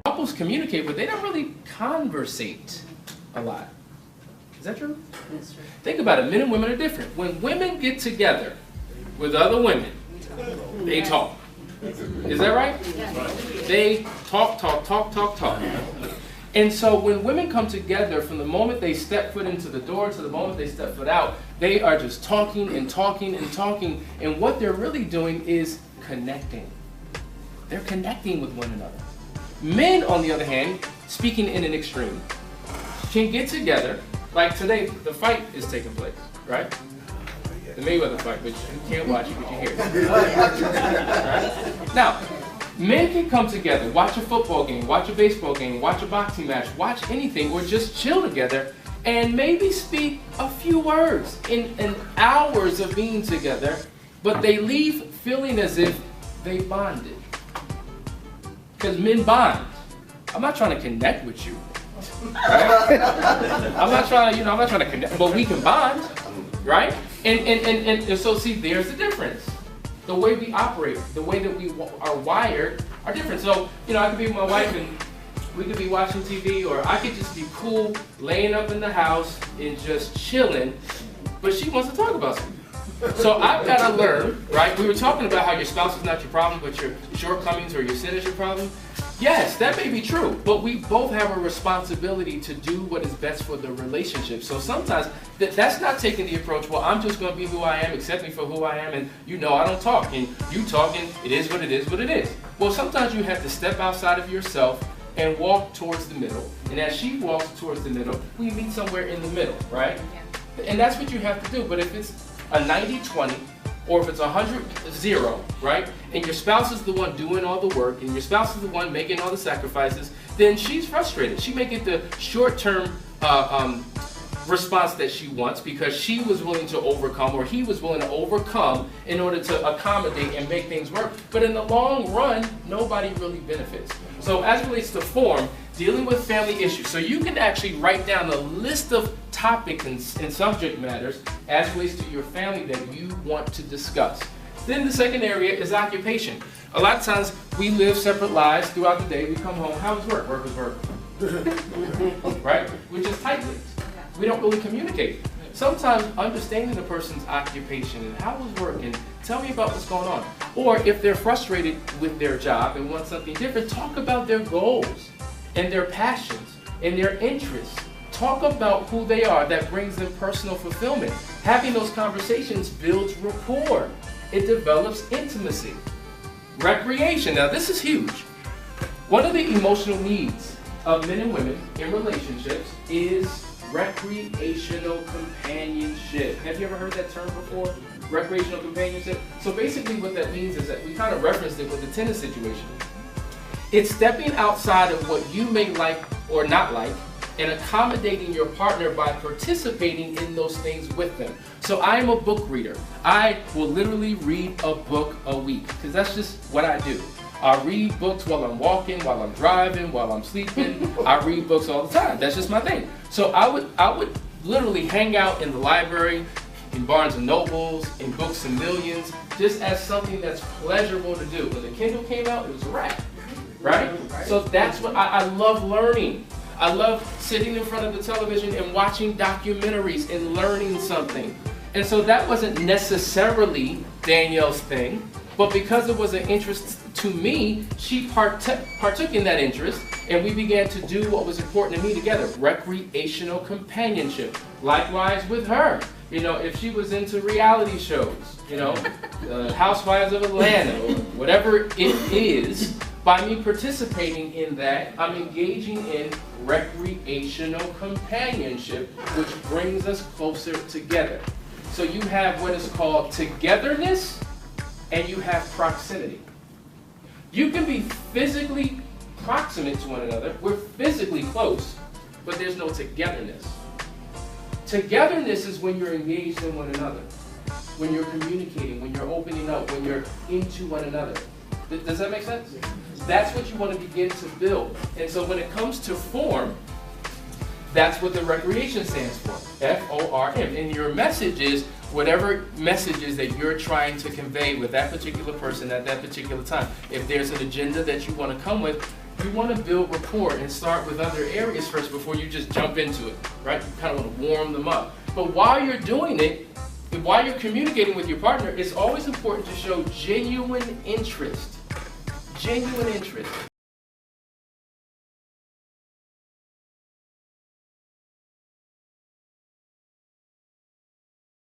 Couples communicate, but they don't really conversate a lot. Is that true? That's true. Think about it. Men and women are different. When women get together with other women, they talk. Is that right? They talk. And so when women come together, from the moment they step foot into the door to the moment they step foot out, they are just talking and talking and talking. And what they're really doing is connecting. They're connecting with one another. Men, on the other hand, speaking in an extreme, can get together. Like today, the fight is taking place, right? The Mayweather fight, which you can't watch it, but you hear it. Right? Now, men can come together, watch a football game, watch a baseball game, watch a boxing match, watch anything, or just chill together, and maybe speak a few words in hours of being together, but they leave feeling as if they bonded. Because men bond. I'm not trying to connect with you. Right? I'm not trying to connect, but we can bond, right? And so see, there's the difference. The way we operate, the way that we are wired are different. So, I could be with my wife and we could be watching TV, or I could just be cool, laying up in the house and just chilling, but she wants to talk about something. So I've got to learn, right? We were talking about how your spouse is not your problem, but your shortcomings or your sin is your problem. Yes, that may be true, but we both have a responsibility to do what is best for the relationship. So sometimes that's not taking the approach, well, I'm just going to be who I am, accept me for who I am, and I don't talk, and you talk, and it is what it is, what it is. Well, sometimes you have to step outside of yourself and walk towards the middle. And as she walks towards the middle, we meet somewhere in the middle, right? Yeah. And that's what you have to do. But if it's a 90-20, or if it's 100-0, right, and your spouse is the one doing all the work, and your spouse is the one making all the sacrifices, then she's frustrated. She may get the short-term response that she wants because she was willing to overcome, or he was willing to overcome in order to accommodate and make things work. But in the long run, nobody really benefits. So as it relates to form, dealing with family issues, so you can actually write down a list of topics and subject matters as it relates to your family that you want to discuss. Then the second area is occupation. A lot of times we live separate lives throughout the day. We come home, how was work? Work was work. Right? We're just tight-lipped. We don't really communicate. Sometimes understanding the person's occupation and how was work and tell me about what's going on. Or if they're frustrated with their job and want something different, talk about their goals and their passions and their interests. Talk about who they are. That brings them personal fulfillment. Having those conversations builds rapport. It develops intimacy. Recreation. Now this is huge. One of the emotional needs of men and women in relationships is recreational companionship. Have you ever heard that term before? Recreational companionship? So basically what that means is that we kind of referenced it with the tennis situation. It's stepping outside of what you may like or not like and accommodating your partner by participating in those things with them. So I am a book reader. I will literally read a book a week because that's just what I do. I read books while I'm walking, while I'm driving, while I'm sleeping. I read books all the time. That's just my thing. So I would literally hang out in the library, in Barnes and Nobles, in Books and Millions, just as something that's pleasurable to do. When the Kindle came out, it was a wrap, right? So that's what I love learning. I love sitting in front of the television and watching documentaries and learning something. And so that wasn't necessarily Danielle's thing, but because it was an interest to me, she partook in that interest, and we began to do what was important to me together, recreational companionship. Likewise with her. If she was into reality shows, Housewives of Atlanta, or whatever it is, by me participating in that, I'm engaging in recreational companionship, which brings us closer together. So you have what is called togetherness, and you have proximity. You can be physically proximate to one another. We're physically close, but there's no togetherness. Togetherness is when you're engaged in one another, when you're communicating, when you're opening up, when you're into one another. Does that make sense? That's what you want to begin to build. And so when it comes to form, That's what the recreation stands for, F-O-R-M. And your message is whatever messages that you're trying to convey with that particular person at that particular time. If there's an agenda that you want to come with, you want to build rapport and start with other areas first before you just jump into it, right? You kind of want to warm them up. But while you're doing it, while you're communicating with your partner, it's always important to show genuine interest. Genuine interest.